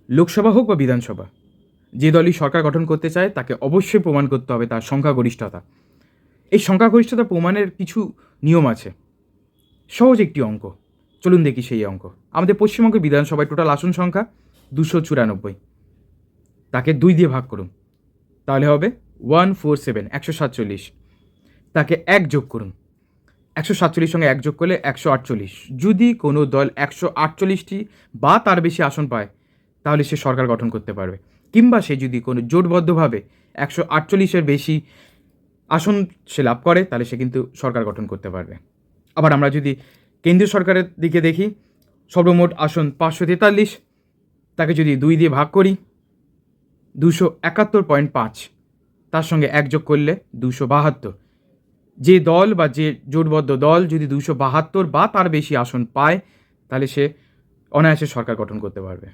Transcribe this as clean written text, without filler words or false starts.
লোকসভা হোক বা বিধানসভা, যে দলই সরকার গঠন করতে চায় তাকে অবশ্যই প্রমাণ করতে হবে তার সংখ্যাগরিষ্ঠতা। এই সংখ্যাগরিষ্ঠতা প্রমাণের কিছু নিয়ম আছে। সহজ একটি অঙ্ক, চলুন দেখি সেই অঙ্ক। আমাদের পশ্চিমবঙ্গের বিধানসভায় টোটাল আসন সংখ্যা 294। তাকে 2 দিয়ে ভাগ করুন, তাহলে হবে 147, 147। তাকে 1 যোগ করুন, 147 সঙ্গে 1 যোগ করলে 148। যদি কোনো দল 148টি বা তার বেশি আসন পায় তাহলে সে সরকার গঠন করতে পারবে, কিংবা সে যদি কোনো জোটবদ্ধভাবে 148-এর বেশি আসন সে লাভ করে তাহলে সে কিন্তু সরকার গঠন করতে পারবে। আবার আমরা যদি কেন্দ্রীয় সরকারের দিকে দেখি, সর্বমোট আসন 543। তাকে যদি 2 দিয়ে ভাগ করি, 271.5, তার সঙ্গে 1 যোগ করলে 272। যে দল বা যে জোটবদ্ধ দল যদি 272 বা তার বেশি আসন পায় তাহলে সে অনায়াসে সরকার গঠন করতে পারবে।